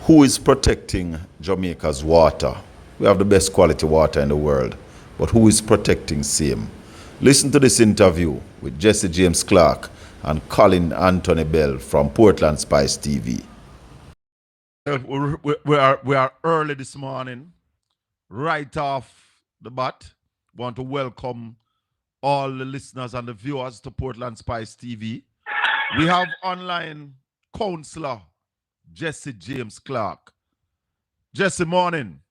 Who is protecting Jamaica's water? We have the best quality water in the world, but who is protecting same? Listen to this interview with Jesse James Clark and Colin Anthony Bell from Portland Spice TV. We are early this morning, right off the bat. Want to welcome all the listeners and the viewers to Portland Spice TV. We have online counselor Jesse James Clark. Jesse, morning.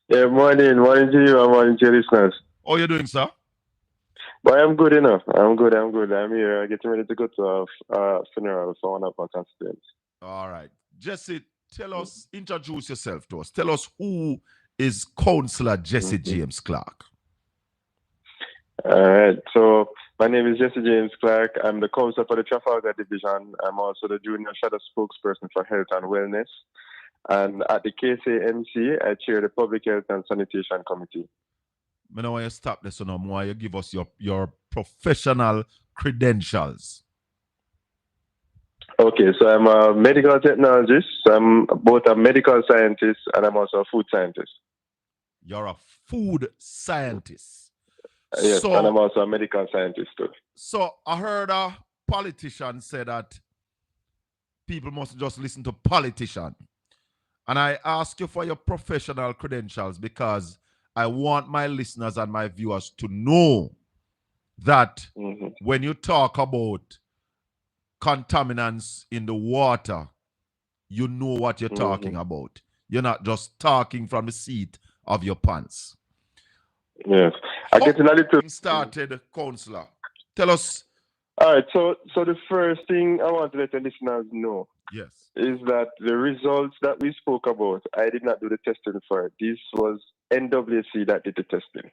Yeah, morning to you and morning to your listeners. How are you doing, sir? But I'm good enough. I'm good. I'm here getting ready to go to a funeral for one of our constituents. All right. Jesse, introduce yourself to us. Tell us who is Counselor Jesse James Clark. All right. So my name is Jesse James Clark. I'm the counselor for the Trafalgar Division. I'm also the junior shadow spokesperson for health and wellness. And at the KCMC, I chair the Public Health and Sanitation Committee. I know why you stop this no more. You give us your professional credentials. Okay, so I'm a medical technologist. So I'm both a medical scientist and I'm also a food scientist. You're a food scientist. Yes, and I'm also a medical scientist too. So I heard a politician say that people must just listen to politicians. And I ask you for your professional credentials because I want my listeners and my viewers to know that when you talk about contaminants in the water, you know what you're talking about. You're not just talking from the seat of your pants. Yes. I get a little started, Counselor. Tell us. All right, so the first thing I want to let the listeners know is that the results that we spoke about, I did not do the testing for it. This was NWC that did the testing.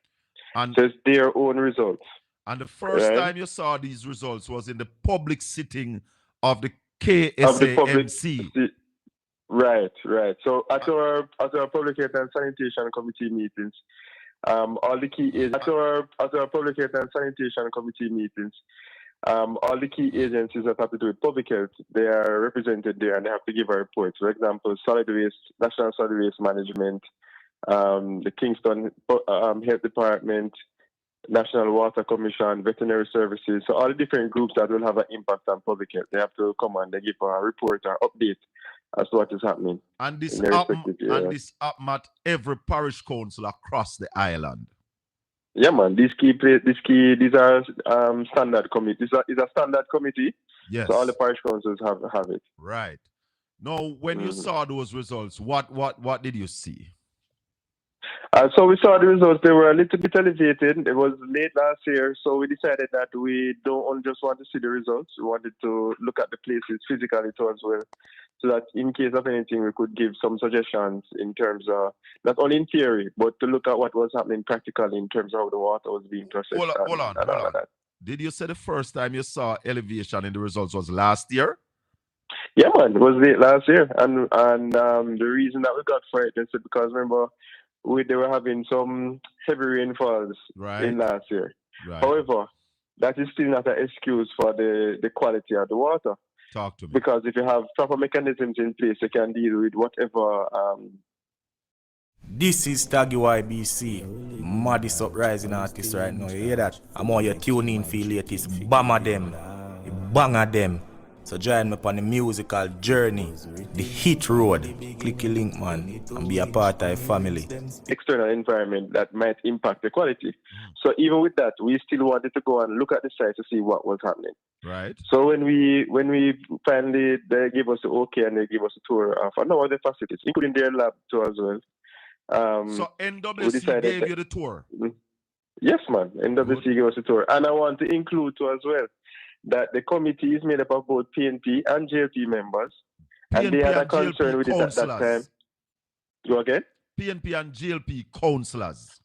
And so it's their own results. And the first time you saw these results was in the public sitting of the KSAMC. Right. So at our Public Health and Sanitation Committee meetings, all the key is at our Public Health and Sanitation Committee meetings, all the key agencies that have to do with public health, they are represented there and they have to give a report. For example, solid waste, National Solid Waste Management, the Kingston Health Department, National Water Commission, Veterinary Services. So all the different groups that will have an impact on public health, they have to come and they give a report or update as to what is happening. And this happens at every parish council across the island. Yeah, man. These are standard committees. It's a standard committee. Yes. So all the parish councils have it. Right. Now, when you saw those results, what did you see? So we saw the results. They were a little bit elevated. It was late last year, so we decided that we don't just want to see the results. We wanted to look at the places physically too as well, so that in case of anything, we could give some suggestions in terms of, not only in theory, but to look at what was happening practically in terms of how the water was being processed. Hold on. Did you say the first time you saw elevation in the results was last year? Yeah, man. It was late last year. And the reason that we got for it is because, remember, they were having some heavy rainfalls in last year. Right. However, that is still not an excuse for the quality of the water. Talk to me. Because if you have proper mechanisms in place, you can deal with whatever. This is Taggy YBC, maddest uprising artist right now. You hear that? I'm on your tune in for latest. Bama them, banger them. So join me upon the musical journey, the hit road. Click the link, man, and be a part of the family. External environment that might impact the quality. So even with that, we still wanted to go and look at the site to see what was happening. Right. So when we finally, they gave us the okay and they gave us a tour of all of the facilities, including their lab too as well. So NWC gave you the tour? Yes, man. NWC gave us a tour. And I want to include too as well that the committee is made up of both PNP and JLP members. And they had a concern with it at that time. Go again? PNP and JLP councillors.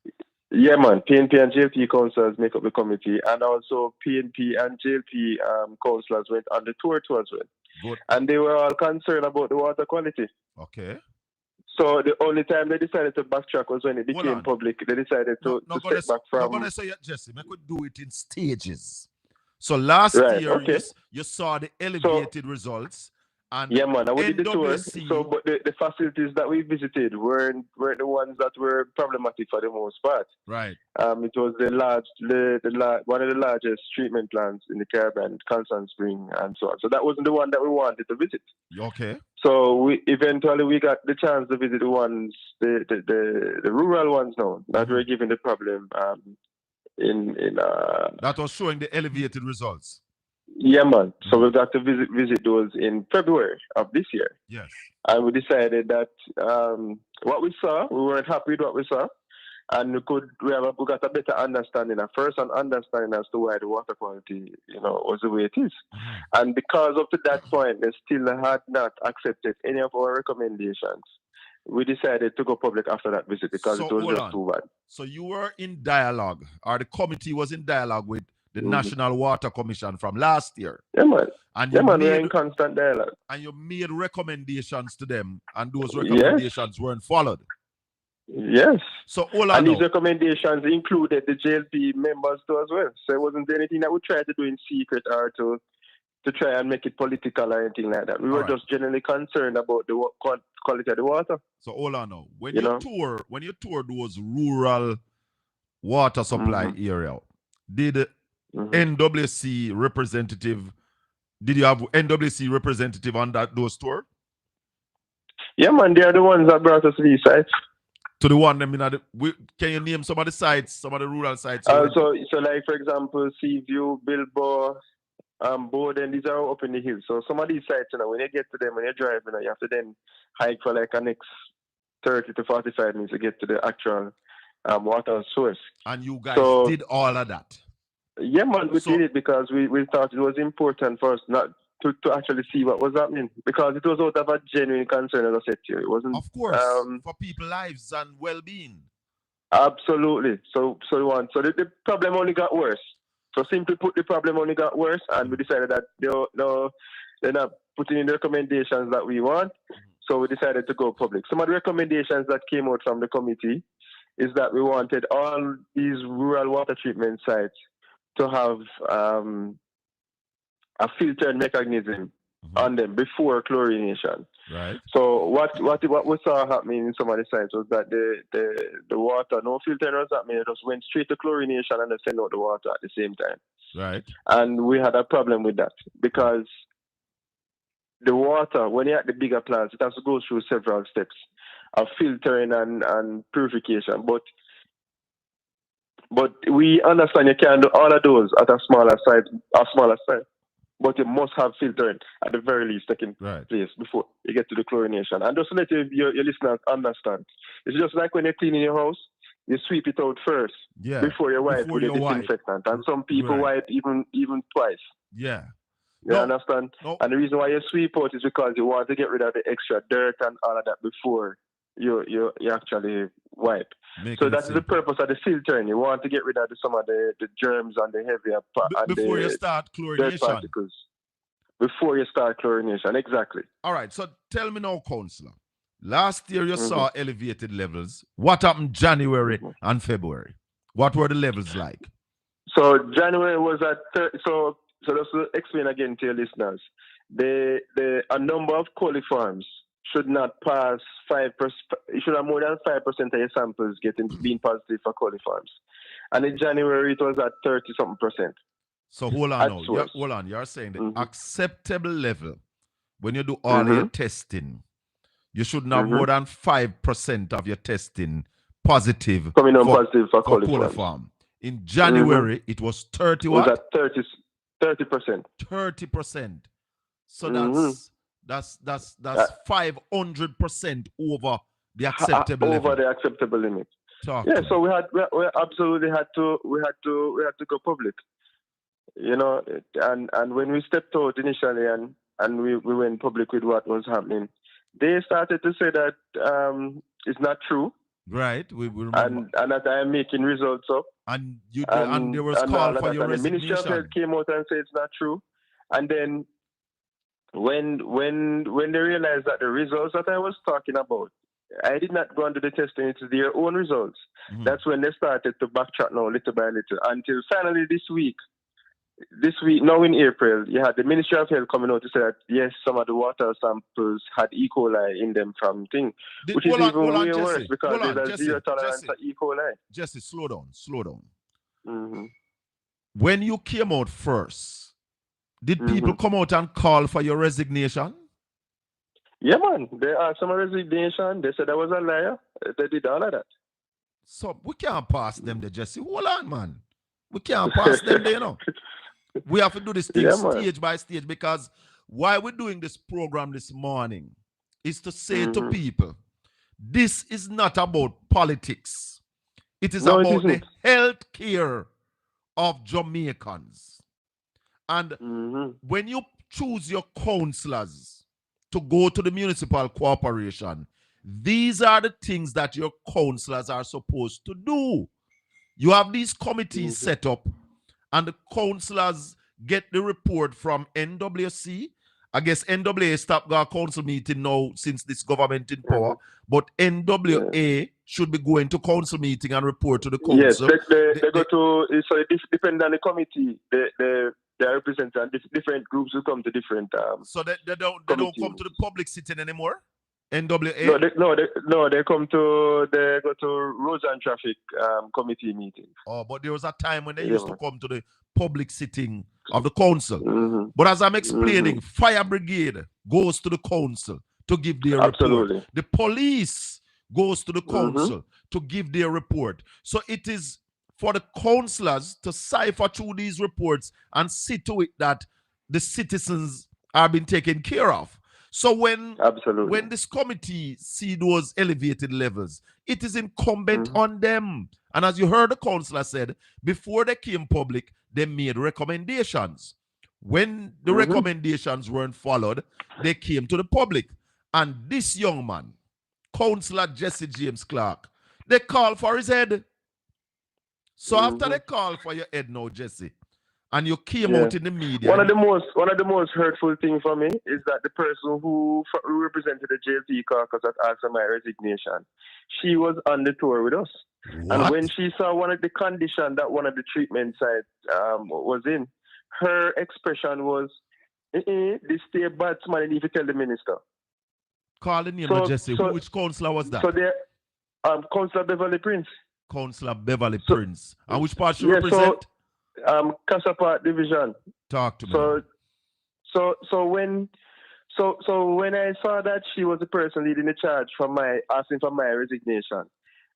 Yeah, man. PNP and JLP councillors make up the committee. And also PNP and JLP councillors went on the tour too as well. Good. And they were all concerned about the water quality. Okay. So the only time they decided to backtrack was when it became public. They decided to step back from... I'm going to say, Jesse, I could do it in stages. So last year, you saw the elevated results, And Yeah, man, I did the tour. NWC, So, but the facilities that we visited weren't the ones that were problematic for the most part. right. It was one of the largest treatment plants in the Caribbean, Constant Spring, and so on. So that wasn't the one that we wanted to visit. Okay. So we eventually we got the chance to visit the ones, the rural ones now that were giving the problem. That was showing the elevated results. Yeah, man. So we got to visit those in February of this year. Yes. And we decided that what we saw, we weren't happy with what we saw, and we got a better understanding, an understanding as to why the water quality, was the way it is. And because up to that point, they still had not accepted any of our recommendations. We decided to go public after that visit because it was just too bad. So you were in dialogue, or the committee was in dialogue with the National Water Commission from last year. Yeah, man. And we're in constant dialogue. And you made recommendations to them, and those recommendations weren't followed. Yes. So and these recommendations included the JLP members too as well. So it wasn't anything that we tried to do in secret or to try and make it political or anything like that. We were just generally concerned about the quality of the water. So hold on now. When you tour those rural water supply area, did NWC representative? Did you have NWC representative on those tour? Yeah, man, they are the ones that brought us to these sites. To the one, can you name some of the sites, some of the rural sites? So like for example, Seaview, Bilbo, Bowden, these are up in the hills. So some of these sites, when you get to them, when you drive, you have to then hike for like a next 30 to 45 minutes to get to the actual water source. And you guys did all of that? Yeah, man, we did it because we thought it was important for us not to actually see what was happening, because it was out of a genuine concern, as I said to you. It wasn't, of course, for people's lives and well-being. Absolutely. So the problem only got worse. So simply put, the problem only got worse, and we decided that they're not putting in the recommendations that we want. So we decided to go public. Some of the recommendations that came out from the committee is that we wanted all these rural water treatment sites to have a filtering mechanism on them before chlorination. Right. So what we saw happening in some of the sites was that the water, no filtering was happening. It just went straight to chlorination and they send out the water at the same time. Right. And we had a problem with that because the water, when you're at the bigger plants, it has to go through several steps of filtering and purification. But we understand you can do all of those at a smaller site. But you must have filtering at the very least taking place before you get to the chlorination. And just to let your listeners understand, it's just like when you're cleaning your house, you sweep it out first before you wipe with a disinfectant. And some people wipe even twice. Yeah. You understand? No. And the reason why you sweep out is because you want to get rid of the extra dirt and all of that before you actually wipe. So that's the purpose of the filtering. You want to get rid of some of the germs and the heavier before you start chlorination. Particles. Before you start chlorination, exactly. All right. So tell me now, Councillor. Last year you saw elevated levels. What happened January and February? What were the levels like? So January was at so let's explain again to your listeners. A number of coliforms should not pass 5%. You should have more than 5% of your samples being positive for coliforms. And in January, it was at 30-something%. So hold on now. Hold on. You're saying the acceptable level, when you do all your testing, you shouldn't have more than 5% of your testing positive coming on positive for coliform. In January, it was 30 what? It was at 30%. 30%. So that's 500% over the acceptable level. Over the acceptable limit. So we absolutely had to go public. And when we stepped out initially and we went public with what was happening, they started to say that it's not true. Right. We remember. And that I am making results up. And there was call for your resignation. The Ministry of Health came out and said it's not true. And then when they realized that the results that I was talking about, I did not go and do the testing, it's their own results. That's when they started to backtrack now little by little until finally this week this week, now in April, you had the Ministry of Health coming out to say that yes, some of the water samples had E. coli in them from thing, which is even way worse because there's a zero tolerance for E. coli. Jesse, slow down. Mm-hmm. When you came out first, did people come out and call for your resignation? Yeah, man. They asked for my resignation. They said I was a liar. They did all of that. So we can't pass them there, Jesse. Hold on, man. We can't pass them there, you know. We have to do this thing stage by stage because why we're doing this program this morning is to say to people, this is not about politics. It is about the health care of Jamaicans. And when you choose your councillors to go to the municipal corporation, these are the things that your councillors are supposed to do. You have these committees set up, and the councillors get the report from NWC. I guess NWA stopped our council meeting now since this government in power, but NWA should be going to council meeting and report to the council. Yes, they go to, so it depends on the committee. They represent different groups who come to different. So they don't come to the public sitting anymore. NWA. They go to roads and traffic committee meeting. Oh, but there was a time when they used to come to the public sitting of the council. But as I'm explaining, fire brigade goes to the council to give their report. The police goes to the council to give their report. So it is for the councillors to cipher through these reports and see to it that the citizens are being taken care of. So when this committee see those elevated levels, it is incumbent on them. And as you heard the councillor said, before they came public, they made recommendations. When the recommendations weren't followed, they came to the public. And this young man, Councillor Jesse James Clark, they called for his head. So after they called for your head now, Jesse, and you came out in the media. One of the most hurtful things for me is that the person who represented the JLP caucus that asked for my resignation, she was on the tour with us. What? And when she saw one of the conditions that one of the treatment sites was in, her expression was, this stay bad man need to tell the minister. Call the name of Jesse. Which councillor was that? So there, Councillor Beverly Prince. Councillor Beverly Prince. And which part she represent? Casapa Division. Talk to me. So when I saw that she was the person leading the charge for asking for my resignation,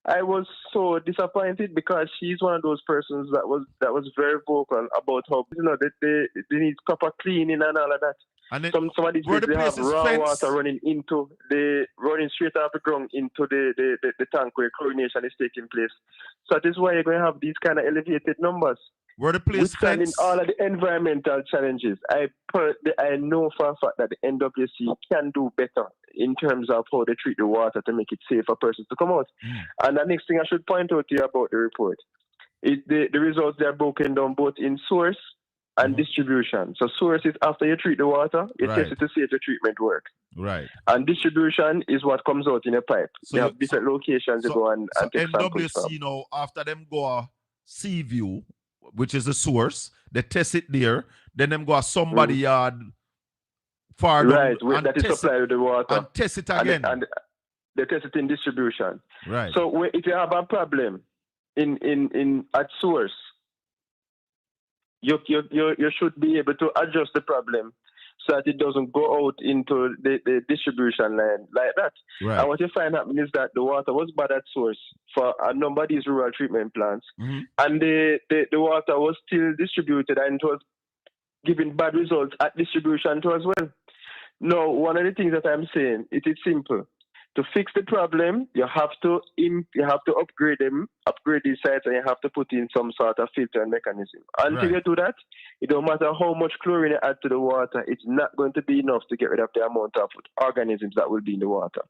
I was so disappointed because she's one of those persons that was very vocal about how they need proper cleaning and all of that. And then, some of these places they have raw water running straight off the ground into the tank where chlorination is taking place. So that is why you're going to have these kind of elevated numbers. Where the place withstanding all of the environmental challenges, I know for a fact that the NWC can do better in terms of how they treat the water to make it safe for persons to come out. And the next thing I should point out to you about the report is the results, they are broken down both in source and distribution. So source is after you treat the water, you test it to see if the treatment works. Right. And distribution is what comes out in a pipe. So you have different locations you go and take samples from. NWC now, after them go sea view, which is the source, they test it there, then them go to somebody yard far down and that is supplied with the water. And test it again. And they test it in distribution. Right. So if you have a problem at source, you should be able to adjust the problem so that it doesn't go out into the distribution line like that. Right. And what you find happening is that the water was bad at source for a number of these rural treatment plants, and the water was still distributed and it was giving bad results at distribution too as well. Now, one of the things that I'm saying, it is simple. To fix the problem, you have to upgrade these sites, and you have to put in some sort of filter mechanism. Until you do that, it don't matter how much chlorine you add to the water, it's not going to be enough to get rid of the amount of organisms that will be in the water.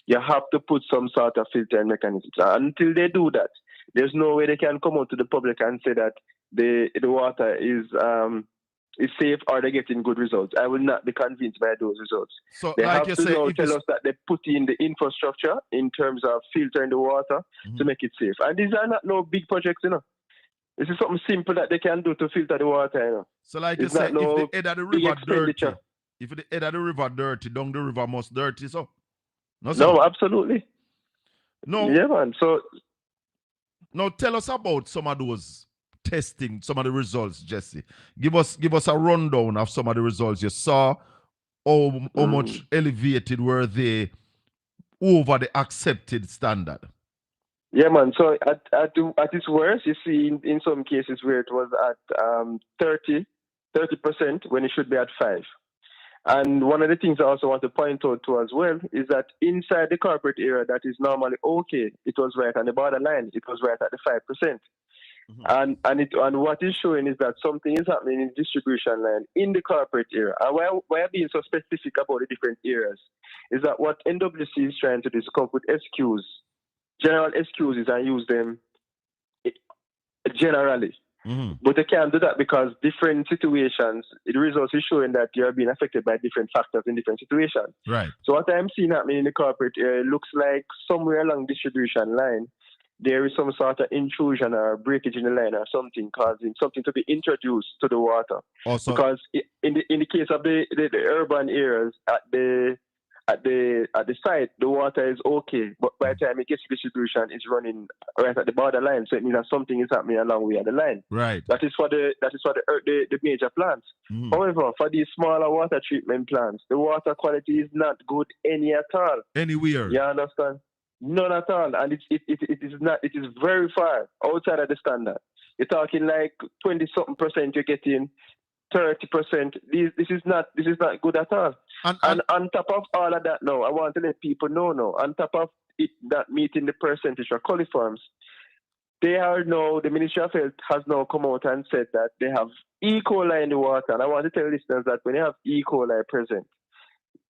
You have to put some sort of filter mechanism. Until they do that, there's no way they can come out to the public and say that the water is safe or they're getting good results. I will not be convinced by those results. So, they have to now tell us that they put in the infrastructure in terms of filtering the water to make it safe. And these are not no big projects, This is something simple that they can do to filter the water, you know. So like It's you say, not no if the head of the big river dirty, expenditure. if the head of the river dirty, down the river must dirty, so. No, so. No, absolutely. No. Yeah, man. So Now tell us about some of those testing, some of the results, Jesse. Give us a rundown of some of the results you saw. How much elevated were they over the accepted standard? yeah, man. So at its worst, you see in some cases where it was at 30% when it should be at 5. And one of the things I also want to point out to as well is that inside the corporate area that is normally okay, it was right on the borderline. It was right at the 5%. And what is showing is that something is happening in distribution line in the corporate area. And why I'm being so specific about the different areas is that what NWC is trying to do is come up with general excuses, and use them generally. But they can't do that because different situations, the results is showing that you are being affected by different factors in different situations. Right. So what I'm seeing happening in the corporate area, it looks like somewhere along distribution line, there is some sort of intrusion or breakage in the line or something causing something to be introduced to the water. Also, because in the case of the urban areas at the site, the water is okay, but by the time it gets to distribution, it's running right at the borderline. So it means that something is happening along way at the line. Right. That is for the major plants. However, for these smaller water treatment plants, the water quality is not good any at all. Anywhere. You understand? None at all, and it is not. It is very far outside of the standard. You're talking like 20-something% you're getting. 30%. This is not good at all. And on top of all of that, now I want to let people know now. On top of it, that meeting the percentage of coliforms, the Ministry of Health has now come out and said that they have E. coli in the water. And I want to tell listeners that when you have E. coli present,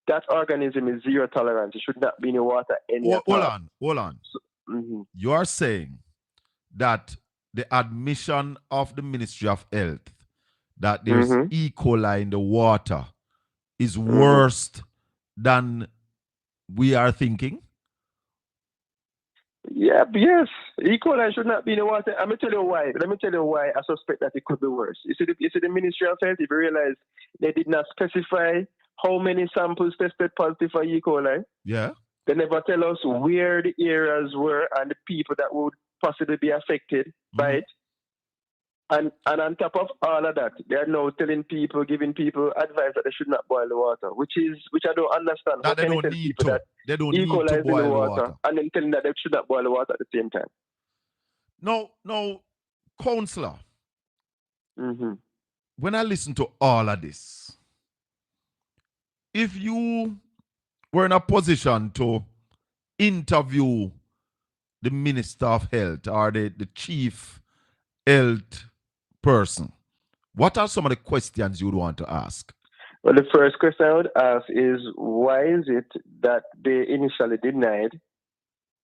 that organism is zero tolerance. It should not be in the water anymore. Hold on. So, you are saying that the admission of the Ministry of Health that there's E. coli in the water is worse than we are thinking? Yeah, yes. E. coli should not be in the water. Let me tell you why. I suspect that it could be worse. You see the Ministry of Health, if you realize they did not specify how many samples tested positive for E. coli. Yeah. They never tell us where the areas were and the people that would possibly be affected by it. And on top of all of that, they are now giving people advice that they should not boil the water, which I don't understand. That they don't need to. They don't need to boil the water. And then telling that they should not boil the water at the same time. No, Counselor. When I listen to all of this, if you were in a position to interview the Minister of Health or the Chief Health person, what are some of the questions you would want to ask? Well, the first question I would ask is, why is it that they initially denied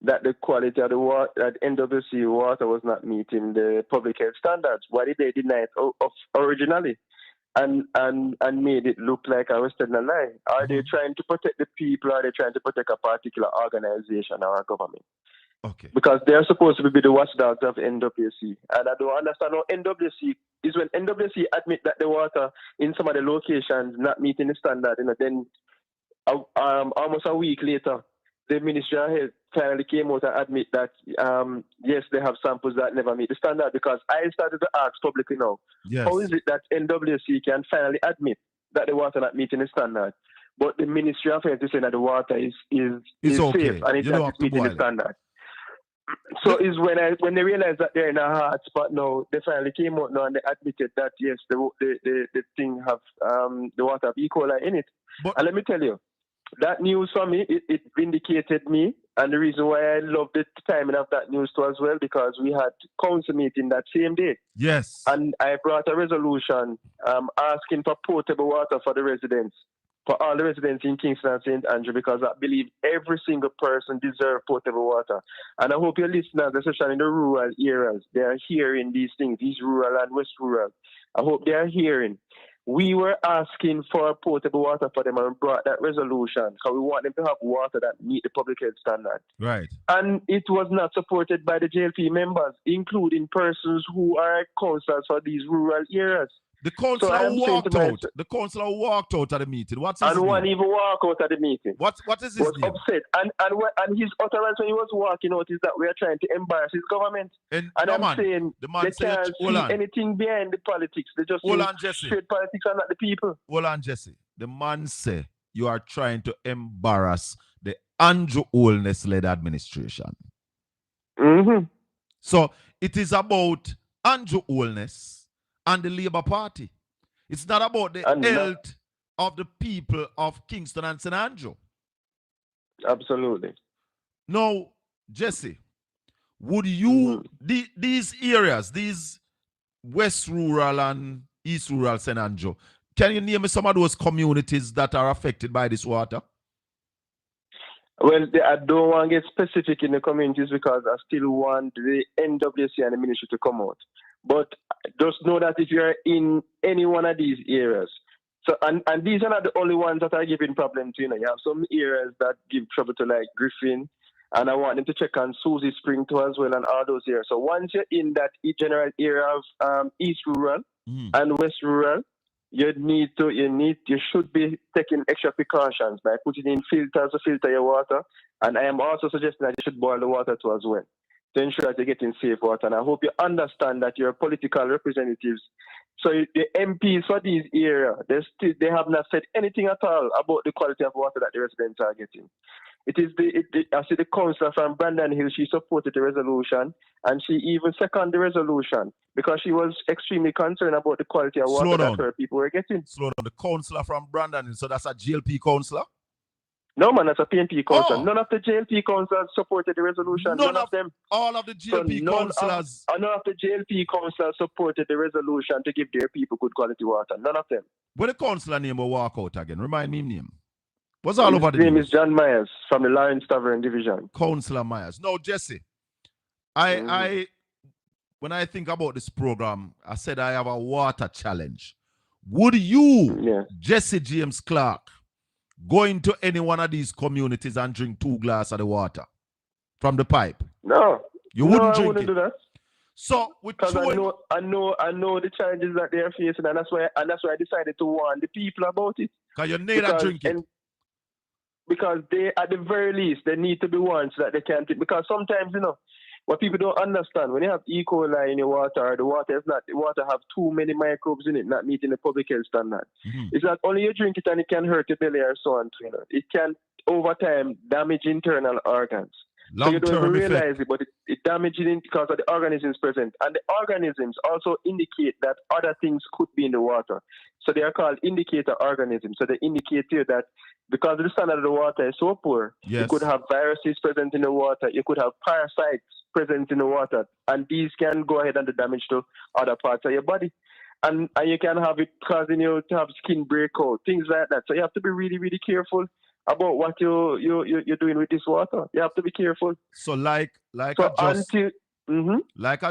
that the quality of the water, that NWC water was not meeting the public health standards? Why did they deny it originally and made it look like I was telling a lie? Are they trying to protect the people, or are they trying to protect a particular organization or a government? Okay. Because they're supposed to be the watchdogs of NWC. And I don't understand how NWC is when NWC admit that the water in some of the locations not meeting the standard, then almost a week later, the Ministry of Health finally came out and admit that, yes, they have samples that never meet the standard. Because I started to ask publicly now, how is it that NWC can finally admit that the water not meeting the standard, but the Ministry of Health is saying that the water is okay. safe and it's meeting the standard? So is when they realize that they're in a hard spot now, they finally came out now and they admitted that yes, the thing have the water have E. coli in it. And let me tell you, that news for me, it vindicated me, and the reason why I love the timing of that news too as well, because we had council meeting that same day. Yes. And I brought a resolution asking for potable water for the residents. For all the residents in Kingston and St. Andrew, because I believe every single person deserves potable water. And I hope your listeners, especially in the rural areas, they are hearing these things, these rural and west rural. I hope they are hearing we were asking for potable water for them and brought that resolution because we want them to have water that meet the public health standard. Right. And it was not supported by the JLP members, including persons who are councillors for these rural areas. The councillor walked out. The councillor walked out at the meeting. What's his name? And one even walked out at the meeting. What is his name? Was upset. And his utterance when he was walking out is that we are trying to embarrass his government. And no, I'm saying the man they can't see anything behind the politics. They just see straight politics and not the people. Hold on, Jesse. The man say you are trying to embarrass the Andrew Holness-led administration. Mm-hmm. So it is about Andrew Holness and the Labour Party. It's not about the health of the people of Kingston and St. Andrew. Absolutely. Now, Jesse, would you, these areas, these West Rural and East Rural St. Andrew, can you name me some of those communities that are affected by this water? Well, I don't want to get specific in the communities because I still want the NWC and the ministry to come out. But just know that if you're in any one of these areas, so and these are not the only ones that are giving problems to, you have some areas that give trouble to like Griffin, and I want them to check on Susie Spring too as well and all those areas. So once you're in that general area of East Rural and West Rural, you should be taking extra precautions by putting in filters to filter your water. And I am also suggesting that you should boil the water too as well, to ensure that you're getting safe water. And I hope you understand that your political representatives, so the MPs for these areas, they have not said anything at all about the quality of water that the residents are getting. It is I see the councillor from Brandon Hill, she supported the resolution, and she even seconded the resolution because she was extremely concerned about the quality of water that her people were getting. Slow down. The councillor from Brandon Hill, so that's a GLP councillor? No, man, that's a PNP councillor. None of the JLP councillors supported the resolution. None of them. All of the JLP councillors. None of the JLP councillors supported the resolution to give their people good quality water. None of them. What the councillor name will walk out again? Remind me his name. What's all over the name is John Myers from the Lawrence Tavern Division. Councillor Myers. No, Jesse. I when I think about this program, I said I have a water challenge. Would you, Jesse James Clark, go into any one of these communities and drink 2 glasses of the water from the pipe? No. You wouldn't drink do that. So because I know the challenges that they are facing, and that's why I decided to warn the people about it. Because you need to drink it. Because they, at the very least, they need to be warned so that they can't. Because sometimes, what people don't understand, when you have E. coli in your water, the water have too many microbes in it, not meeting the public health standard. It's not only you drink it and it can hurt your belly or so on. It can, over time, damage internal organs. So you don't even realize it, but it damages it because of the organisms present. And the organisms also indicate that other things could be in the water. So they are called indicator organisms. So they indicate to you that because the standard of the water is so poor, you could have viruses present in the water, you could have parasites present in the water, and these can go ahead and do damage to other parts of your body. And you can have it causing you to have skin breakout, things like that. So you have to be really, really careful about what you're doing with this water. You have to be careful. So I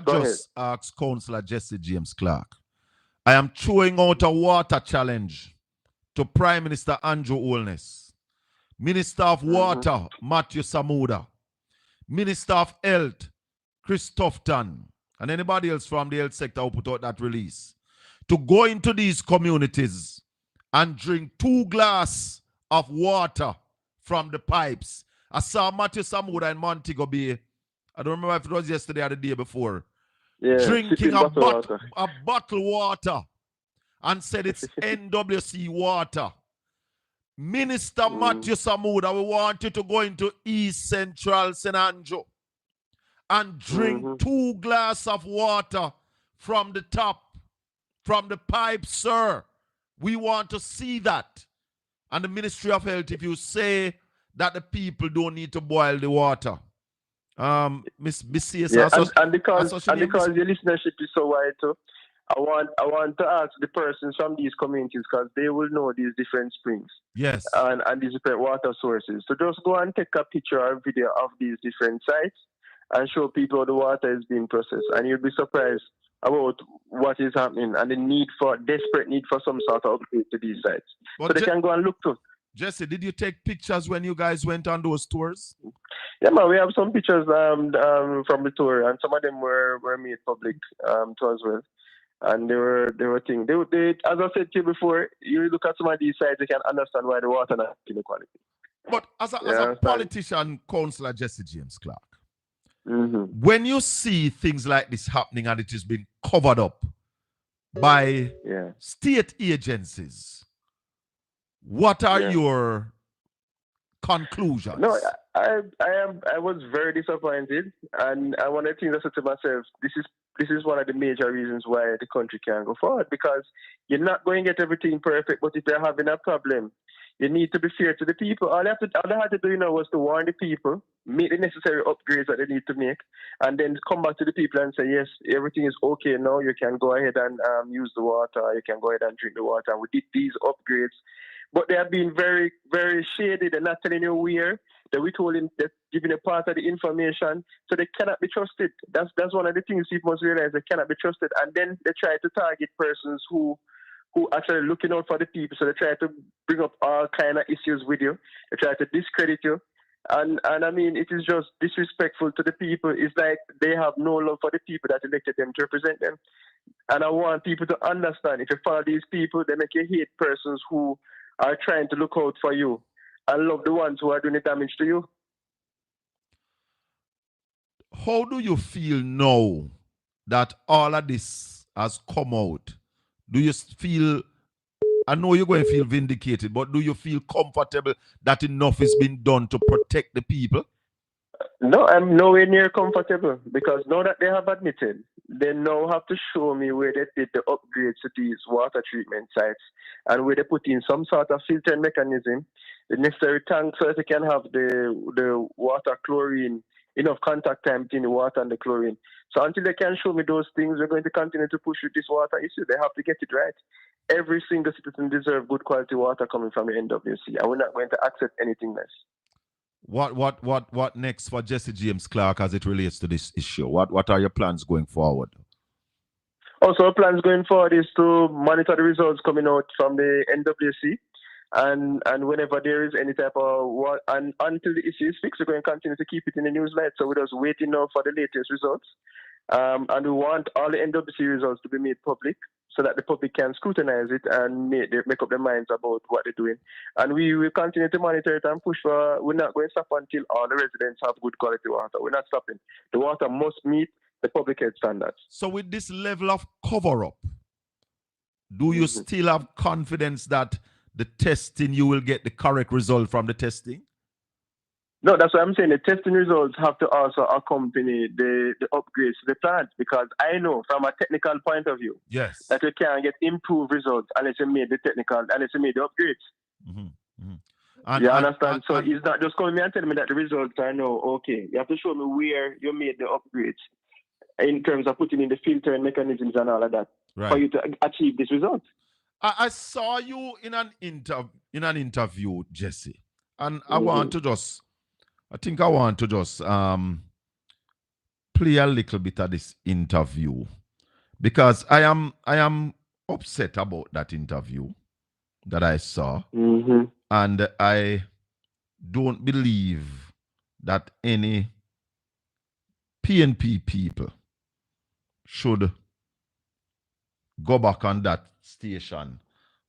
just asked Councillor Jesse James Clark, I am throwing out a water challenge to Prime Minister Andrew Holness, Minister of Water Matthew Samuda, Minister of Health Chris Tufton, and anybody else from the health sector who put out that release, to go into these communities and drink 2 glasses of water from the pipes. I saw Matthew Samuda in Montego Bay. I don't remember if it was yesterday or the day before. Drinking a bottle water and said it's NWC water. Minister Matthew Samuda, we want you to go into East Central St. Andrew and drink 2 glasses of water from the top, from the pipe, sir. We want to see that. And the Ministry of Health, if you say that the people don't need to boil the water, Miss CSR, and because your listenership is so wide too, I want to ask the persons from these communities because they will know these different springs. Yes. And these different water sources. So just go and take a picture or video of these different sites and show people how the water is being processed. And you'll be surprised about what is happening and the desperate need for some sort of upgrade to these sites. But so they can go and look to. Jesse, did you take pictures when you guys went on those tours? Yeah, man, we have some pictures from the tour, and some of them were made public too as well. And they were things. They, as I said to you before, you look at some of these sites, you can understand why the water not inequality. But as a politician, Councillor Jesse James Clark, mm-hmm. when you see things like this happening and it is being covered up by state agencies, what are your conclusions? No, I was very disappointed, and one of the things I said to myself, this is one of the major reasons why the country can't go forward, because you're not going to get everything perfect, but if you're having a problem, you need to be fair to the people. All they had to do, was to warn the people, make the necessary upgrades that they need to make, and then come back to the people and say, yes, everything is okay now. You can go ahead and use the water. You can go ahead and drink the water. And we did these upgrades. But they have been very, very shady. They're not telling you where. They're withholding, they're giving a part of the information. So they cannot be trusted. That's one of the things people must realize. They cannot be trusted. And then they try to target persons who actually looking out for the people. So they try to bring up all kind of issues with you. They try to discredit you. And I mean, it is just disrespectful to the people. It's like they have no love for the people that elected them to represent them. And I want people to understand, if you follow these people, they make you hate persons who are trying to look out for you and love the ones who are doing the damage to you. How do you feel now that all of this has come out? Do you feel, I know you're going to feel vindicated, but do you feel comfortable that enough is being done to protect the people? No, I'm nowhere near comfortable, because now that they have admitted, they now have to show me where they did the upgrades to these water treatment sites and where they put in some sort of filtering mechanism, the necessary tank so that they can have the water chlorine, enough contact time between the water and the chlorine. So until they can show me those things, we're going to continue to push with this water issue. They have to get it right. Every single citizen deserves good quality water coming from the NWC, and we're not going to accept anything less. What next for Jesse James Clark as it relates to this issue? What are your plans going forward? Also, our plans going forward is to monitor the results coming out from the NWC, and whenever there is any type of and until the issue is fixed, we're going to continue to keep it in the newsletter. So we're just waiting now for the latest results, and we want all the NWC results to be made public, so that the public can scrutinize it and make up their minds about what they're doing. And we will continue to monitor it and push for. We're not going to stop until all the residents have good quality water. We're not stopping. The water must meet the public health standards. So with this level of cover-up, do you still have confidence that the testing, you will get the correct result from the testing? No, that's what I'm saying. The testing results have to also accompany the upgrades to the plant, because I know from a technical point of view, yes, that you can't get improved results unless you made the upgrades. Mm-hmm. You understand? So it's not just coming and telling me that the results are no, okay. You have to show me where you made the upgrades in terms of putting in the filtering mechanisms and all of that, right, for you to achieve this result. I saw you in an interview, Jesse, and I want to just play a little bit of this interview, because I am upset about that interview that I saw, and I don't believe that any PNP people should go back on that station.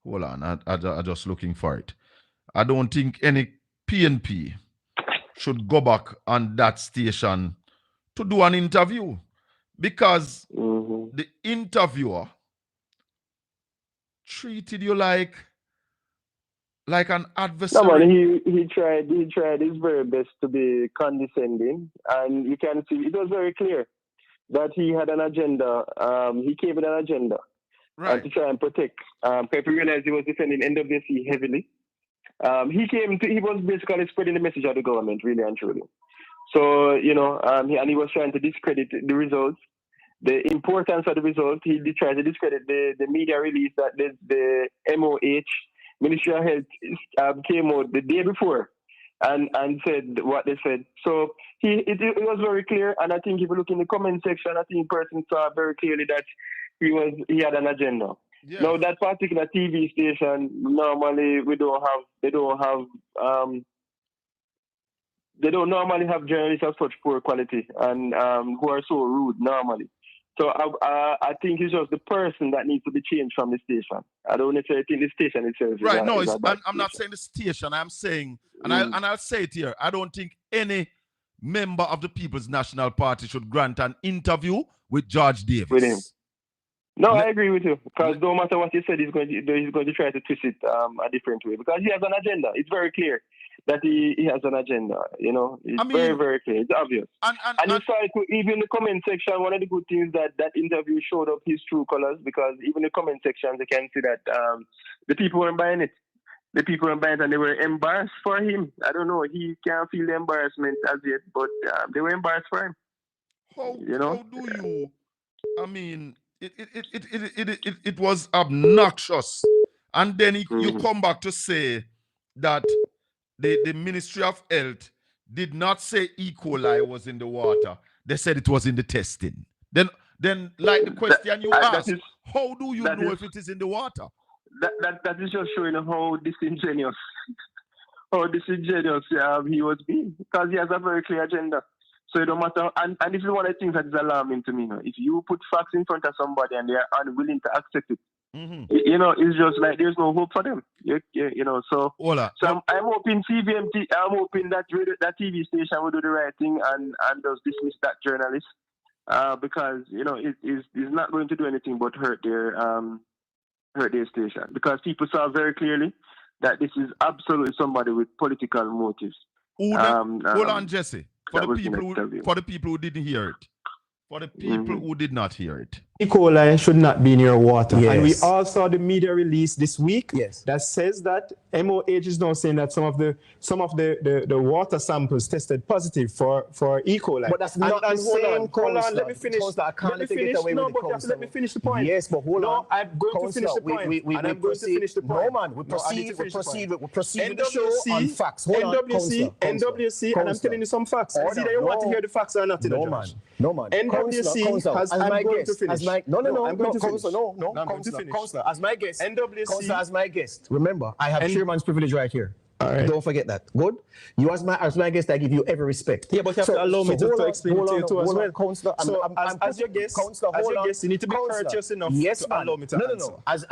Hold on, I'm just looking for it. I don't think any PNP should go back on that station to do an interview, because the interviewer treated you like an adversary. No, man, he tried his very best to be condescending, and you can see it was very clear that he had an agenda. He came with an agenda, right, to try and protect. If you realize he was defending NWC heavily, he was basically spreading the message of the government, really and truly. So, and he was trying to discredit the results, the importance of the results. He tried to discredit the media release that the MOH, Ministry of Health, came out the day before and said what they said. So it was very clear, and I think if you look in the comment section, I think person saw very clearly that he had an agenda. Yeah. Now that particular TV station, normally they don't normally have journalists of such poor quality and who are so rude normally. So I think it's just the person that needs to be changed from the station. I don't necessarily think the station itself. Right. No, I'm not saying the station. I'm saying, and I'll say it here. I don't think any member of the People's National Party should grant an interview with George Davis. With him. No, I agree with you. Because no matter what he said, he's going to try to twist it a different way. Because he has an agenda. It's very clear that he has an agenda. It's very, very clear. It's obvious. And you saw it even in the comment section. One of the good things that interview showed up his true colors, because even in the comment section, they can see that the people weren't buying it. The people weren't buying it, and they were embarrassed for him. I don't know. He can't feel the embarrassment as yet, but they were embarrassed for him. How do you? I mean, it was obnoxious, and then you come back to say that the Ministry of Health did not say E. coli was in the water. They said it was in the testing. Then like the question you asked, how do you know if it is in the water? That is just showing how disingenuous he was being, because he has a very clear agenda. So it don't matter. And this is one of the things that is alarming to me. If you put facts in front of somebody and they are unwilling to accept it, it's just like there's no hope for them. So I'm hoping CVMT, I'm hoping that TV station will do the right thing and just dismiss that journalist, because it is not going to do anything but hurt their station, because people saw very clearly that this is absolutely somebody with political motives. Hold on, Jesse. For the people who didn't hear it. For the people who did not hear it. E. coli should not be in your water. Yes. And we all saw the media release this week that says that MOH is now saying that some of the water samples tested positive for E. coli. But that's not the same. Hold on, let me finish. Let me finish the point. Yes, but hold on. I'm going to finish the point. I'm going to finish the point. No, man, we proceed with the show on facts. Hold on, NWC, and I'm telling you some facts. Is it that you want to hear the facts or not? No, man. NWC has, I'm going to finish. Counselor, as my guest. NWC. Counselor, as my guest. Remember, I have chairman's privilege right here. All right. Don't forget that. Good? You as my guest, I give you every respect. Yeah, but you have to allow me to explain it to you too as well. Counselor, as your guest, you need to be courteous enough to allow me to answer. No. As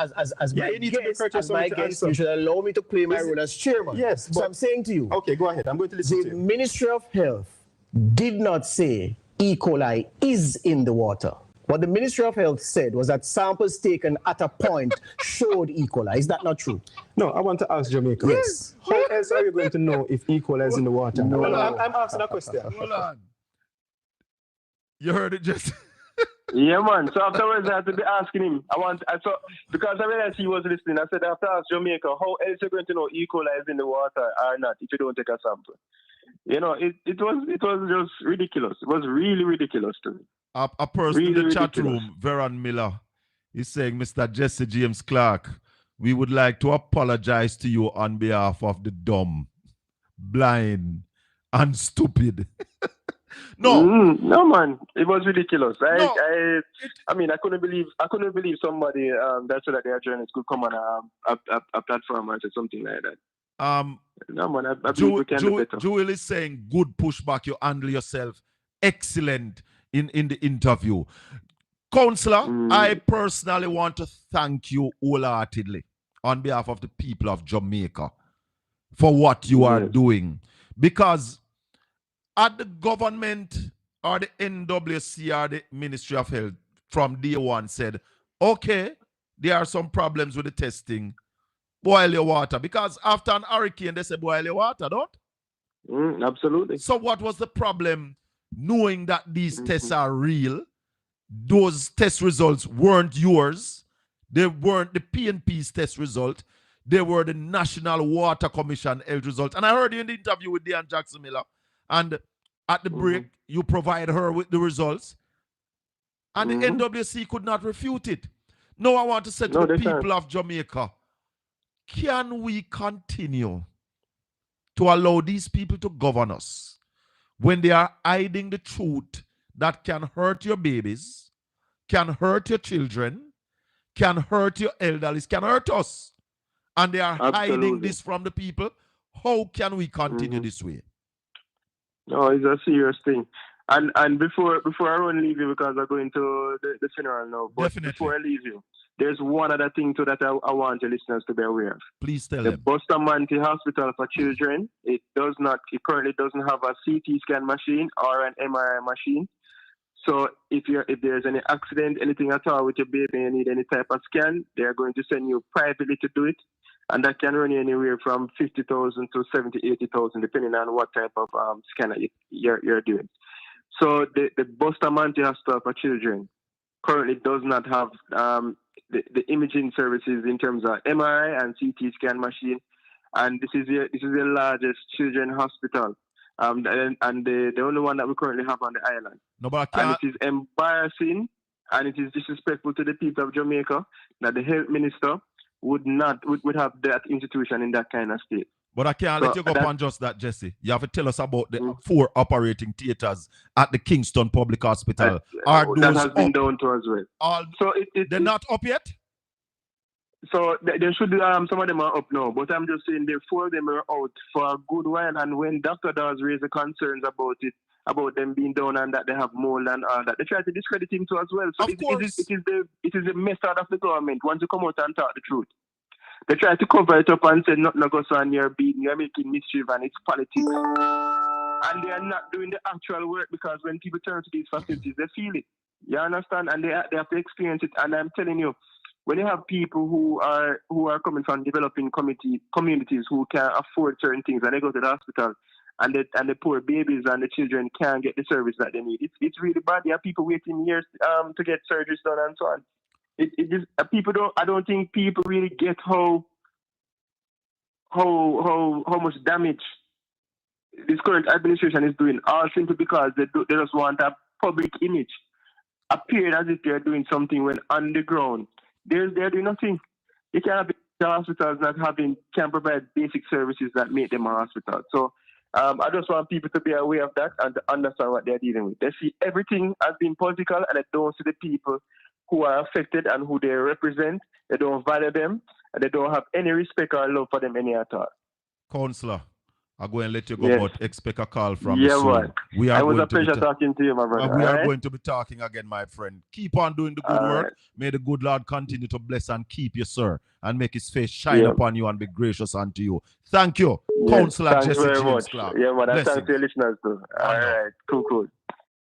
my guest, you should allow me to play my role as chairman. Yes. So I'm saying to you. Okay, go ahead. I'm going to listen to you. The Ministry of Health did not say E. coli is in the water. What the Ministry of Health said was that samples taken at a point showed E. coli. Is that not true? No, I want to ask Jamaica. Yes. How else are you going to know if E. coli is in the water? No, I'm asking a question. Hold on. You heard it, just. Yeah, man. So afterwards, I had to be asking him. Because I realized he was listening. I said, I have to ask Jamaica, how else are you going to know E. coli is in the water or not if you don't take a sample? It was just ridiculous. It was really ridiculous to me. A person in the chat room, Veron Miller, is saying, Mr. Jesse James Clark, we would like to apologize to you on behalf of the dumb, blind, and stupid. No, man, it was ridiculous. I mean, I couldn't believe somebody that said that they are journalists could come on a platform and say something like that. No, man, I believe we can do better. Joel is saying, good pushback, you handle yourself excellent in the interview. Counselor, I personally want to thank you wholeheartedly on behalf of the people of Jamaica for what you are doing. Because at the government or the NWC or the Ministry of Health from day one said, okay, there are some problems with the testing. Boil your water. Because after an hurricane, they say boil your water, don't? Absolutely. So what was the problem? Knowing that these tests are real, those test results weren't yours. They weren't the PNP's test result. They were the National Water Commission health result. And I heard you in the interview with Diane Jackson Miller. And at the break, you provide her with the results. And the NWC could not refute it. Now I want to say to the people of Jamaica, can we continue to allow these people to govern us when they are hiding the truth that can hurt your babies, can hurt your children, can hurt your elderly, can hurt us. And they are hiding this from the people. How can we continue this way? No, it's a serious thing. And before I run leave you, because I'm going to the funeral now, but Definitely. before I leave you, there's one other thing too that I want your listeners to be aware of. Please tell the them. Bustamante Hospital for Children, it currently doesn't have a CT scan machine or an MRI machine. So if there's any accident, anything at all with your baby, and you need any type of scan, they're going to send you privately to do it. And that can run you anywhere from 50,000 to 70,000, 80,000, depending on what type of scanner you're doing. So the Bustamante Hospital for Children currently does not have the imaging services in terms of MRI and CT scan machine. And this is the largest children's hospital. And the only one that we currently have on the island. No, but I can't. And it is embarrassing and it is disrespectful to the people of Jamaica that the health minister would have that institution in that kind of state. But I can't let you go on just that, Jesse. You have to tell us about the 4 operating theaters at the Kingston Public Hospital. That has been done to as well. So they're not up yet? So they should, some of them are up now, but I'm just saying the 4 of them are out for a good while. And when Dr. Dawes raised the concerns about it, about them being down and that they have mold and all that, they try to discredit him too as well. So it is the method of the government once you come out and talk the truth. They try to cover it up and say nothing goes on, you're making mischief and it's politics. And they are not doing the actual work, because when people turn to these facilities, they feel it. You understand? And they have to experience it. And I'm telling you, when you have people who are coming from developing communities who can't afford certain things, and they go to the hospital, and the poor babies and the children can't get the service that they need, it's really bad. There are people waiting years to get surgeries done and so on. I don't think people really get how much damage this current administration is doing, all simply because they just want a public image, appearing as if they're doing something when on the ground they're doing nothing. You can't have the hospitals can't provide basic services that make them a hospital. So I just want people to be aware of that and to understand what they're dealing with. They see everything as being political, and they don't see the people who are affected and who they represent. They don't value them, and they don't have any respect or love for them any at all. Councillor, I'm going to let you go, but expect a call from you soon. It was a pleasure talking to you, my brother. We are going to be talking again, my friend. Keep on doing the good work. May the good Lord continue to bless and keep you, sir, and make his face shine upon you and be gracious unto you. Thank you, Councillor Jesse James Clark. Yeah, man. Thanks to your listeners, too. All right. Cool.